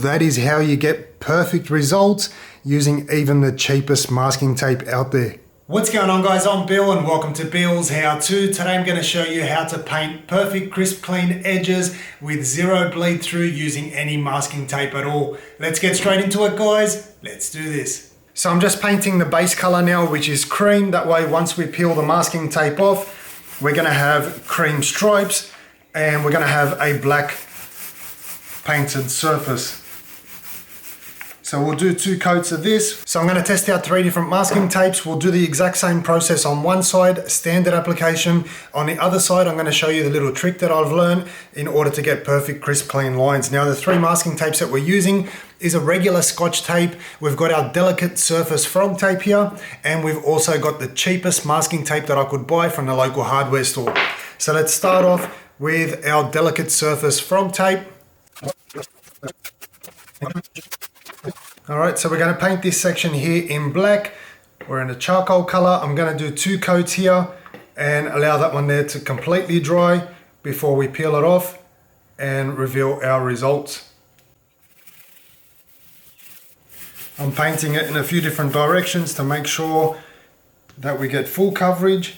That is how you get perfect results using even the cheapest masking tape out there. What's going on, guys? I'm Bill and welcome to Bill's How To. Today I'm going to show you how to paint perfect crisp clean edges with zero bleed through using any masking tape at all. Let's get straight into it, guys. Let's do this. So I'm just painting the base color now, which is cream. That way once we peel the masking tape off, we're going to have cream stripes and we're going to have a black painted surface. So we'll do 2 coats of this. So I'm going to test out 3 different masking tapes. We'll do the exact same process on one side, standard application. On the other side, I'm going to show you the little trick that I've learned in order to get perfect crisp clean lines. Now the 3 masking tapes that we're using is a regular Scotch tape. We've got our delicate surface frog tape here, and we've also got the cheapest masking tape that I could buy from the local hardware store. So let's start off with our delicate surface frog tape. Alright, so we're going to paint this section here in black. We're in a charcoal color. I'm going to do 2 coats here and allow that one there to completely dry before we peel it off and reveal our results. I'm painting it in a few different directions to make sure that we get full coverage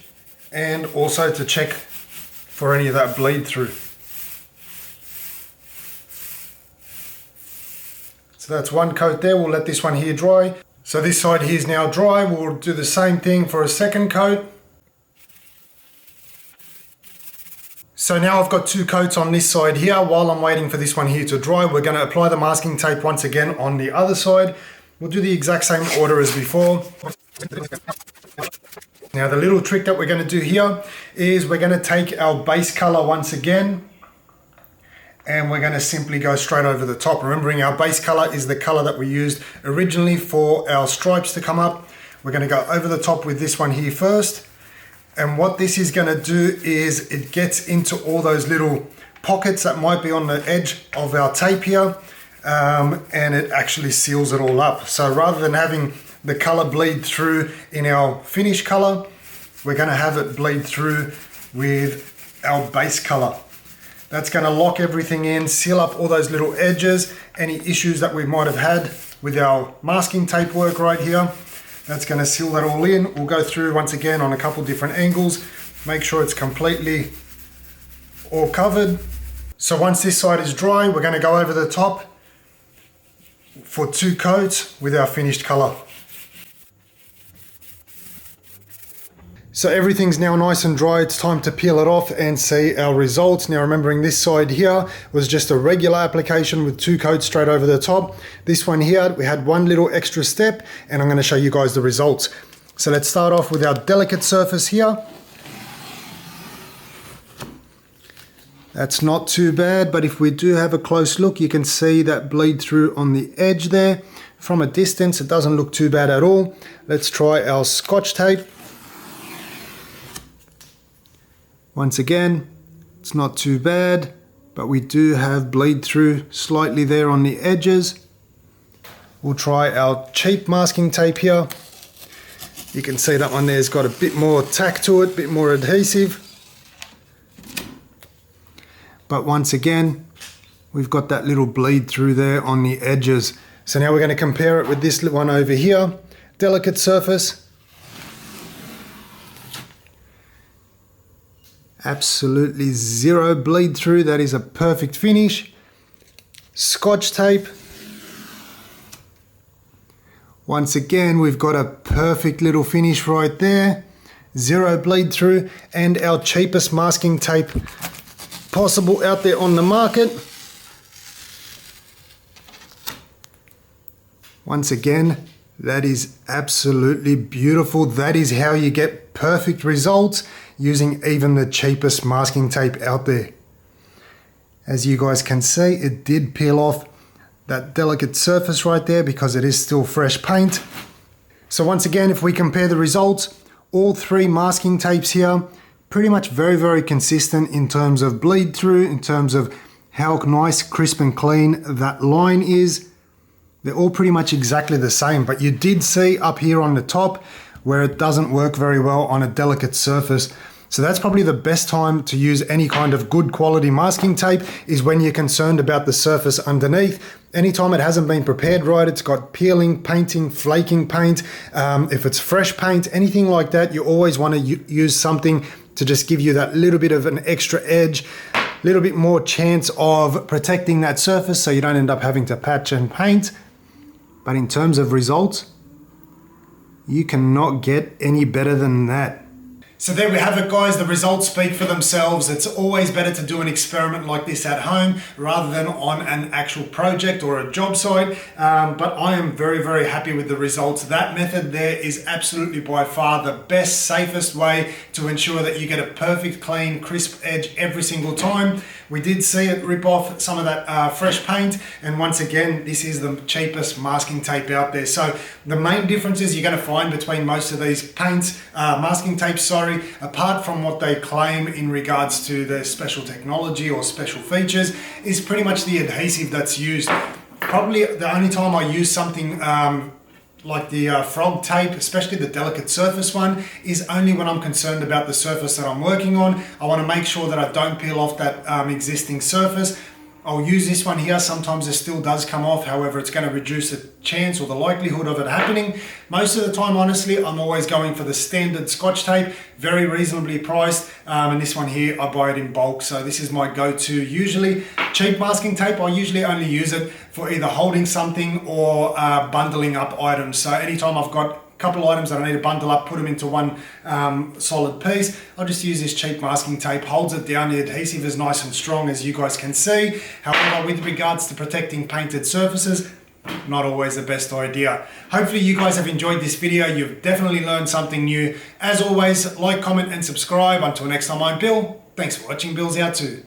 and also to check for any of that bleed through. So that's 1 coat there. We'll let this one here dry. So this side here is now dry. We'll do the same thing for a 2nd coat. So now I've got 2 coats on this side here. While I'm waiting for this one here to dry, we're going to apply the masking tape once again on the other side. We'll do the exact same order as before. Now the little trick that we're going to do here is we're going to take our base color once again, and we're going to simply go straight over the top. Remembering our base color is the color that we used originally for our stripes to come up. We're going to go over the top with this one here first. And what this is going to do is it gets into all those little pockets that might be on the edge of our tape here. And it actually seals it all up. So rather than having the color bleed through in our finish color, we're going to have it bleed through with our base color. That's going to lock everything in, seal up all those little edges, any issues that we might have had with our masking tape work right here. That's going to seal that all in. We'll go through once again on a couple different angles, make sure it's completely all covered. So once this side is dry, we're going to go over the top for 2 coats with our finished color. So everything's now nice and dry. It's time to peel it off and see our results. Now remembering this side here was just a regular application with 2 coats straight over the top. This one here, we had 1 little extra step, and I'm going to show you guys the results. So let's start off with our delicate surface here. That's not too bad, but if we do have a close look, you can see that bleed through on the edge there. From a distance, it doesn't look too bad at all. Let's try our Scotch tape. Once again, it's not too bad, but we do have bleed through slightly there on the edges. We'll try our cheap masking tape here. You can see that one there's got a bit more tack to it, a bit more adhesive. But once again, we've got that little bleed through there on the edges. So now we're going to compare it with this one over here. Delicate surface. Absolutely zero bleed through. That is a perfect finish. Scotch tape. Once again, we've got a perfect little finish right there. Zero bleed through. And our cheapest masking tape possible out there on the market. Once again, that is absolutely beautiful. That is how you get perfect results using even the cheapest masking tape out there. As you guys can see, it did peel off that delicate surface right there because it is still fresh paint. So once again, if we compare the results, all 3 masking tapes here, pretty much very, very consistent in terms of bleed through, in terms of how nice, crisp and clean that line is. They're all pretty much exactly the same, but you did see up here on the top where it doesn't work very well on a delicate surface. So that's probably the best time to use any kind of good quality masking tape is when you're concerned about the surface underneath. Anytime it hasn't been prepared right, it's got peeling, painting, flaking paint. If it's fresh paint, anything like that, you always want to use something to just give you that little bit of an extra edge, little bit more chance of protecting that surface so you don't end up having to patch and paint. But in terms of results, you cannot get any better than that. So there we have it, guys. The results speak for themselves. It's always better to do an experiment like this at home rather than on an actual project or a job site. But I am very, very happy with the results. That method there is absolutely by far the best, safest way to ensure that you get a perfect, clean, crisp edge every single time. We did see it rip off some of that fresh paint. And once again, this is the cheapest masking tape out there. So the main differences you're going to find between most of these paints, masking tapes, apart from what they claim in regards to their special technology or special features, is pretty much the adhesive that's used. Probably the only time I use something like the frog tape, especially the delicate surface one, is only when I'm concerned about the surface that I'm working on. I want to make sure that I don't peel off that existing surface. I'll use this one here. Sometimes it still does come off. However, it's going to reduce the chance or the likelihood of it happening. Most of the time, honestly, I'm always going for the standard Scotch tape, very reasonably priced. And this one here, I buy it in bulk. So this is my go-to. Usually cheap masking tape, I usually only use it for either holding something or bundling up items. So anytime I've got couple items that I need to bundle up, put them into one solid piece, I'll just use this cheap masking tape, holds it down, the adhesive is nice and strong as you guys can see. However, with regards to protecting painted surfaces, not always the best idea. Hopefully you guys have enjoyed this video. You've definitely learned something new. As always, like, comment and subscribe. Until next time, I'm Bill. Thanks for watching. Billshowto.